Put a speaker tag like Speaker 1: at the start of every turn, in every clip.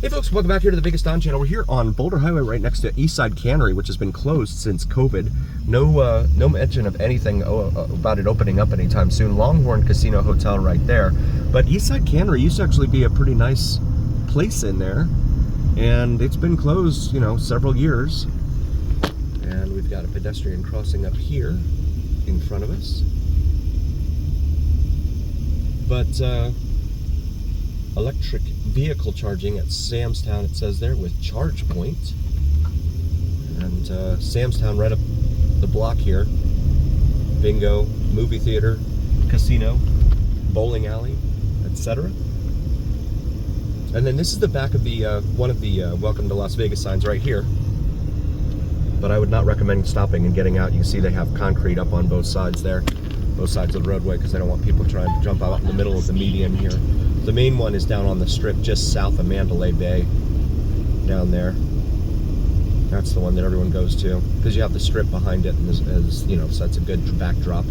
Speaker 1: Hey folks, welcome back here to the Biggest Don channel. We're here on Boulder Highway right next to Eastside Cannery, which has been closed since COVID. No mention of anything about it opening up anytime soon. Longhorn Casino Hotel right there. But Eastside Cannery used to actually be a pretty nice place in there. And it's been closed, several years. And we've got a pedestrian crossing up here in front of us. But, electric vehicle charging at Samstown, it says there, with Charge Point. And Samstown right up the block here. Bingo, movie theater, casino, bowling alley, etc. And then this is the back of the one of the Welcome to Las Vegas signs right here. But I would not recommend stopping and getting out. You can see they have concrete up on both sides there. Both sides of the roadway, because they don't want people trying to jump out in the middle of the median here. The main one is down on the strip just south of Mandalay Bay, down there. That's the one that everyone goes to, because you have the strip behind it, and so that's a good backdrop.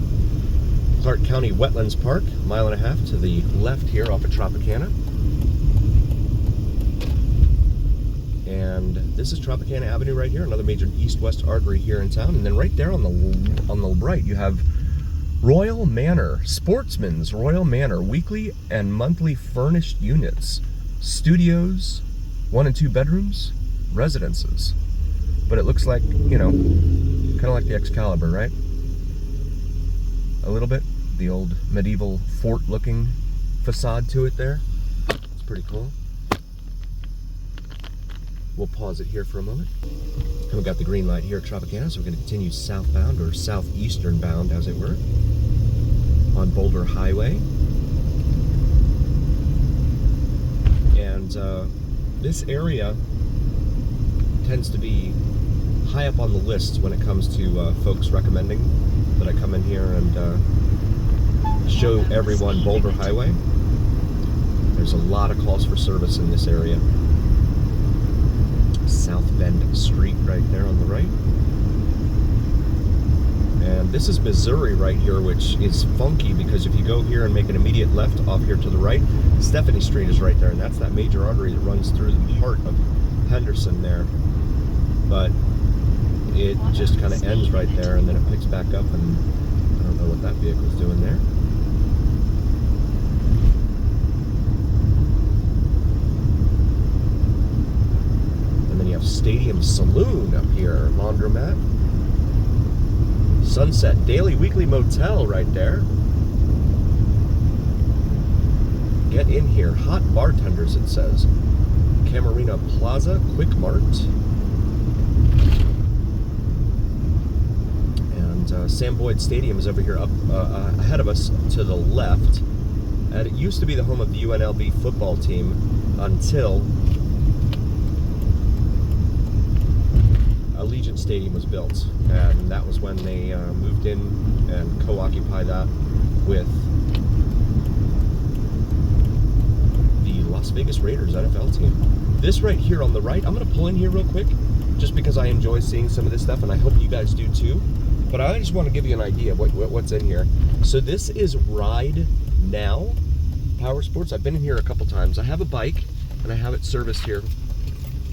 Speaker 1: Clark County Wetlands Park, 1.5 miles to the left here off of Tropicana. And this is Tropicana Avenue right here, another major east-west artery here in town. And then right there on the right, you have Royal Manor, Sportsman's Royal Manor, weekly and monthly furnished units, studios, 1 and 2 bedrooms, residences. But it looks like, kind of like the Excalibur, right? A little bit, the old medieval fort-looking facade to it there. It's pretty cool. We'll pause it here for a moment. And we've got the green light here at Tropicana, so we're going to continue southbound, or southeastern bound, as it were, on Boulder Highway. And this area tends to be high up on the list when it comes to folks recommending that I come in here and show everyone Boulder Highway. There's a lot of calls for service in this area. South Bend Street right there on the right. And this is Missouri right here, which is funky because if you go here and make an immediate left off here to the right, Stephanie Street is right there, and that's that major artery that runs through the heart of Henderson there. But it just kind of ends right there, and then it picks back up, and I don't know what that vehicle's doing there. Stadium Saloon up here, laundromat, Sunset Daily Weekly Motel right there. Get in here, hot bartenders it says. Camarina Plaza, Quick Mart, and Sam Boyd Stadium is over here up ahead of us to the left. And it used to be the home of the UNLV football team until Allegiant Stadium was built, and that was when they moved in and co-occupy that with the Las Vegas Raiders NFL team. This right here on the right, I'm going to pull in here real quick just because I enjoy seeing some of this stuff, and I hope you guys do too. But I just want to give you an idea of what's in here. So this is Ride Now Power Sports. I've been in here a couple times. I have a bike, and I have it serviced here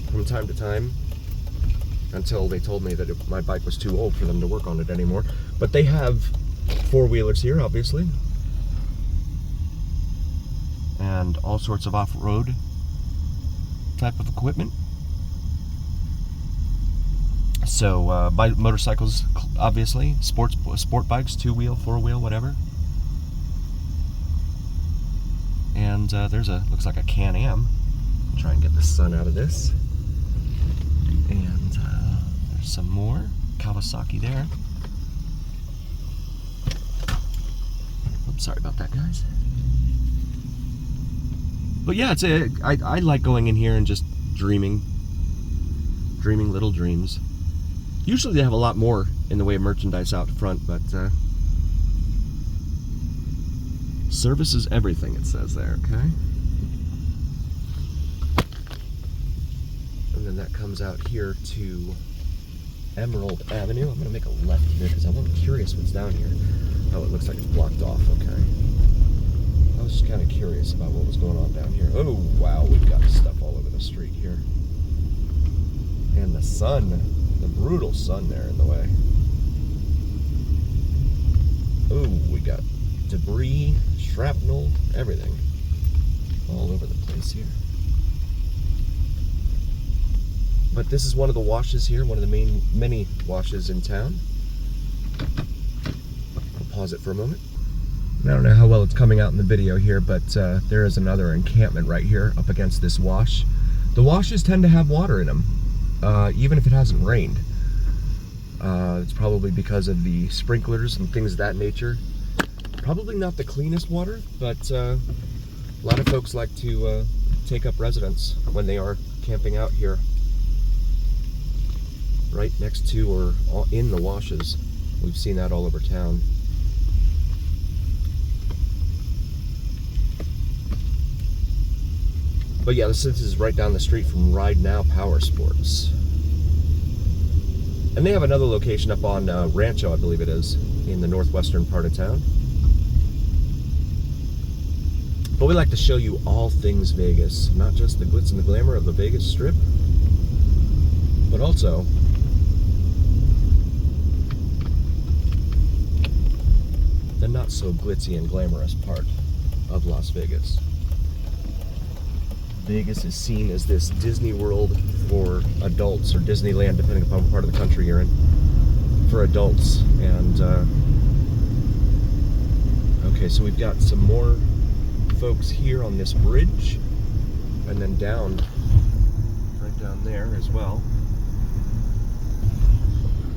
Speaker 1: from time to time, until they told me that my bike was too old for them to work on it anymore. But they have four-wheelers here, obviously, and all sorts of off-road type of equipment. So motorcycles, obviously, sport bikes, 2-wheel, 4-wheel, whatever. And looks like a Can-Am. Try and get the sun out of this. And there's some more Kawasaki there. Oops, sorry about that, guys. But yeah, I like going in here and just dreaming little dreams. Usually they have a lot more in the way of merchandise out front, but service is everything, it says there, okay? And then that comes out here to Emerald Avenue. I'm going to make a left here because I'm curious what's down here. Oh, it looks like it's blocked off, okay. I was just kind of curious about what was going on down here. Oh, wow, we've got stuff all over the street sun, the brutal sun there in the way. Oh, we got debris, shrapnel, everything all over the place here. But this is one of the washes here, one of the many washes in town. I'll pause it for a moment. I don't know how well it's coming out in the video here, but there is another encampment right here up against this wash. The washes tend to have water in them, even if it hasn't rained. It's probably because of the sprinklers and things of that nature. Probably not the cleanest water, but a lot of folks like to take up residence when they are camping out here, right next to or in the washes. We've seen that all over town. But yeah, this is right down the street from Ride Now Power Sports. And they have another location up on Rancho, I believe it is, in the northwestern part of town. But we like to show you all things Vegas, not just the glitz and the glamour of the Vegas Strip, but also the not so glitzy and glamorous part of Las Vegas. Vegas is seen as this Disney World for adults, or Disneyland, depending upon what part of the country you're in, for adults. And okay, so we've got some more folks here on this bridge, and then down, right down there as well.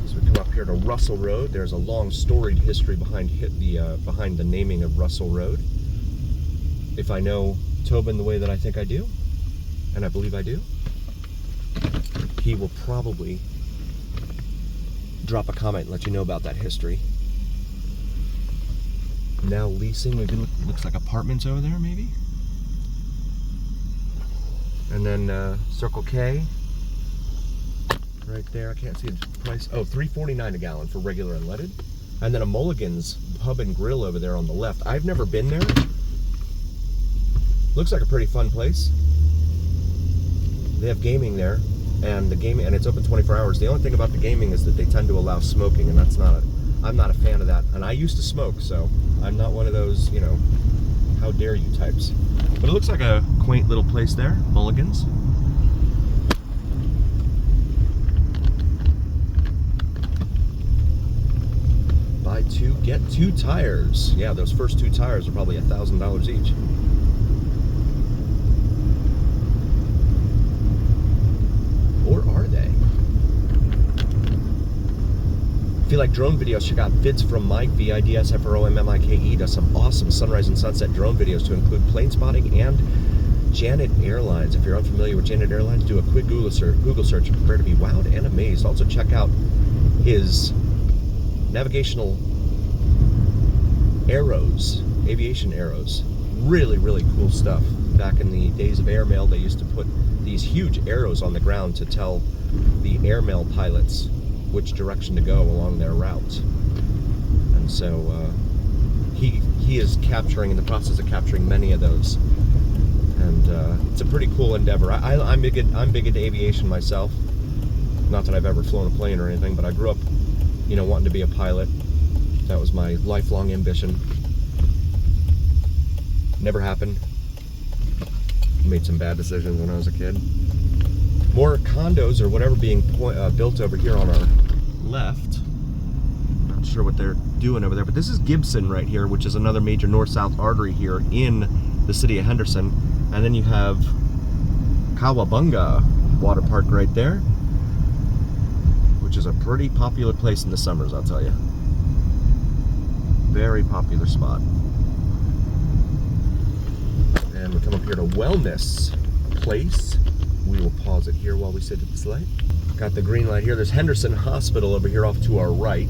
Speaker 1: So we come up here to Russell Road. There's a long storied history behind the naming of Russell Road. If I know Tobin the way that I think I do, and I believe I do, he will probably drop a comment and let you know about that history. Now leasing, maybe looks like apartments over there, maybe. And then Circle K, right there. I can't see the price. Oh, $3.49 a gallon for regular unleaded. And then a Mulligan's Pub and Grill over there on the left. I've never been there. Looks like a pretty fun place. They have gaming there, and it's open 24 hours. The only thing about the gaming is that they tend to allow smoking, and I'm not a fan of that. And I used to smoke, so I'm not one of those, you know, how dare you types. But it looks like a quaint little place there, Mulligan's. Buy two, get two tires. Yeah, those first two tires are probably $1,000 each. Or are they? If you like drone videos, check out Vids from Mike, VIDSFROMMIKE. Does some awesome sunrise and sunset drone videos to include plane spotting and Janet Airlines. If you're unfamiliar with Janet Airlines, do a quick Google search and prepare to be wowed and amazed. Also check out his navigational arrows, aviation arrows. Really, really cool stuff. Back in the days of airmail, they used to put these huge arrows on the ground to tell the airmail pilots which direction to go along their route. And so he is in the process of capturing many of those. And it's a pretty cool endeavor. I'm big into aviation myself. Not that I've ever flown a plane or anything, but I grew up, you know, wanting to be a pilot. That was my lifelong ambition. Never happened. Made some bad decisions when I was a kid. More condos or whatever being built over here on our left. Not sure what they're doing over there, but this is Gibson right here, which is another major north-south artery here in the city of Henderson. And then you have Kawabunga Water Park right there, which is a pretty popular place in the summers, I'll tell you. Very popular spot. And we come up here to Wellness Place. We will pause it here while we sit at this light. Got the green light here. There's Henderson Hospital over here off to our right.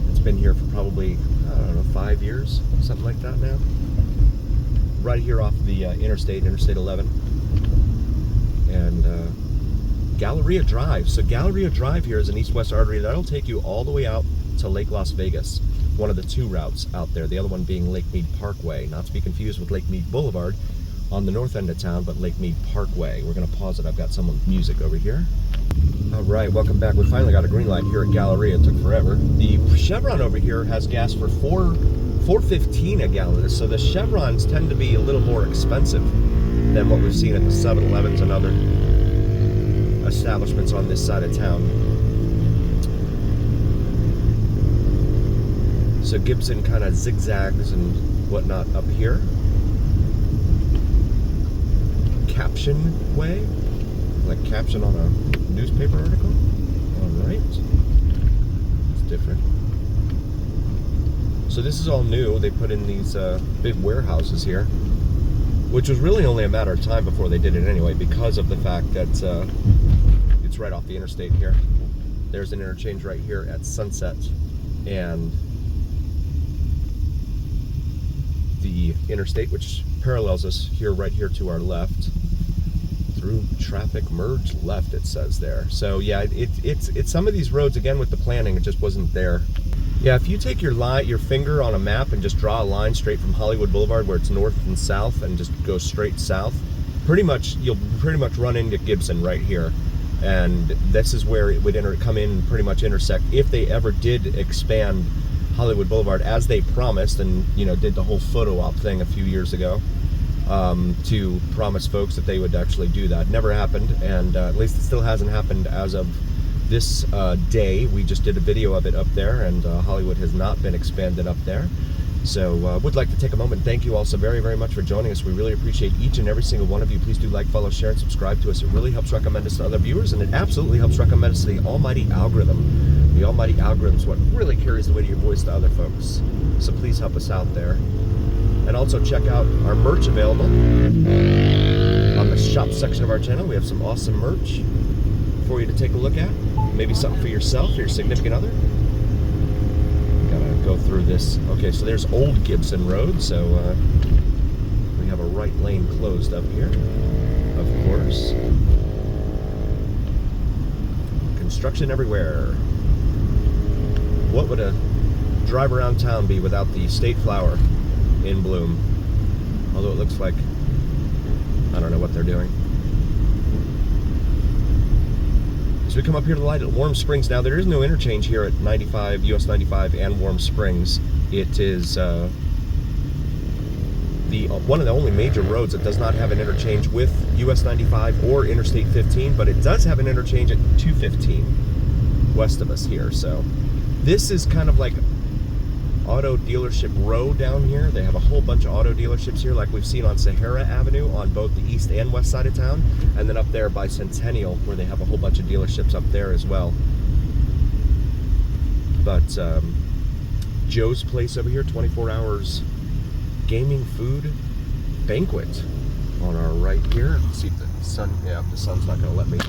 Speaker 1: It's been here for probably, I don't know, 5 years, something like that now. Right here off the Interstate 11. And Galleria Drive. So Galleria Drive here is an east-west artery that'll take you all the way out to Lake Las Vegas. One of the two routes out there, the other one being Lake Mead Parkway, not to be confused with Lake Mead Boulevard, on the north end of town, but Lake Mead Parkway. We're going to pause it. I've got some music over here. All right, welcome back. We finally got a green light here at Galleria. It took forever. The Chevron over here has gas for $4.15 a gallon. So the Chevrons tend to be a little more expensive than what we've seen at the 7-Elevens and other establishments on this side of town. So Gibson kind of zigzags and whatnot up here. Caption way, like caption on a newspaper article. All right, it's different. So this is all new. They put in these big warehouses here, which was really only a matter of time before they did it anyway, because of the fact that it's right off the interstate here. There's an interchange right here at Sunset, and the interstate, which parallels us here, right here to our left. Through traffic merge left, it says there. So yeah, it's some of these roads, again, with the planning, it just wasn't there. Yeah, if you take your finger on a map and just draw a line straight from Hollywood Boulevard, where it's north and south, and just go straight south, you'll pretty much run into Gibson right here. And this is where it would come in and pretty much intersect, if they ever did expand Hollywood Boulevard as they promised, and did the whole photo op thing a few years ago, to promise folks that they would actually do that. Never happened, and at least it still hasn't happened as of this day. We just did a video of it up there, and Hollywood has not been expanded up there. So would like to take a moment and thank you all so very, very much for joining us. We really appreciate each and every single one of you. Please do like, follow, share, and subscribe to us. It really helps recommend us to other viewers, and it absolutely helps recommend us to the almighty algorithm. The almighty algorithm is what really carries the weight of your voice to other folks. So please help us out there. And also check out our merch available on the shop section of our channel. We have some awesome merch for you to take a look at. Maybe something for yourself or your significant other. Gotta go through this. Okay, so there's Old Gibson Road. So we have a right lane closed up here, of course. Construction everywhere. What would a drive around town be without the state flower in bloom? Although it looks like, I don't know what they're doing. So we come up here to the light at Warm Springs. Now there is no interchange here at 95, US 95 and Warm Springs. It is one of the only major roads that does not have an interchange with US 95 or Interstate 15, but it does have an interchange at 215 west of us here. So this is kind of like auto dealership row down here. They have a whole bunch of auto dealerships here, like we've seen on Sahara Avenue on both the east and west side of town, and then up there by Centennial, where they have a whole bunch of dealerships up there as well. But Joe's Place over here, 24 hours gaming, food, banquet on our right here. Let's see if the sun, yeah, the sun's not going to let me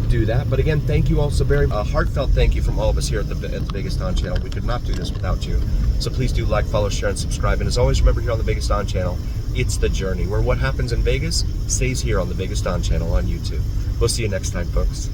Speaker 1: do that. But again, thank you all so very heartfelt thank you from all of us here at the Biggest On channel. We could not do this without you. So please do like, follow, share, and subscribe. And as always, remember, here on the Biggest On channel, it's the journey, where what happens in Vegas stays here on the Biggest On channel on YouTube. We'll see you next time, folks.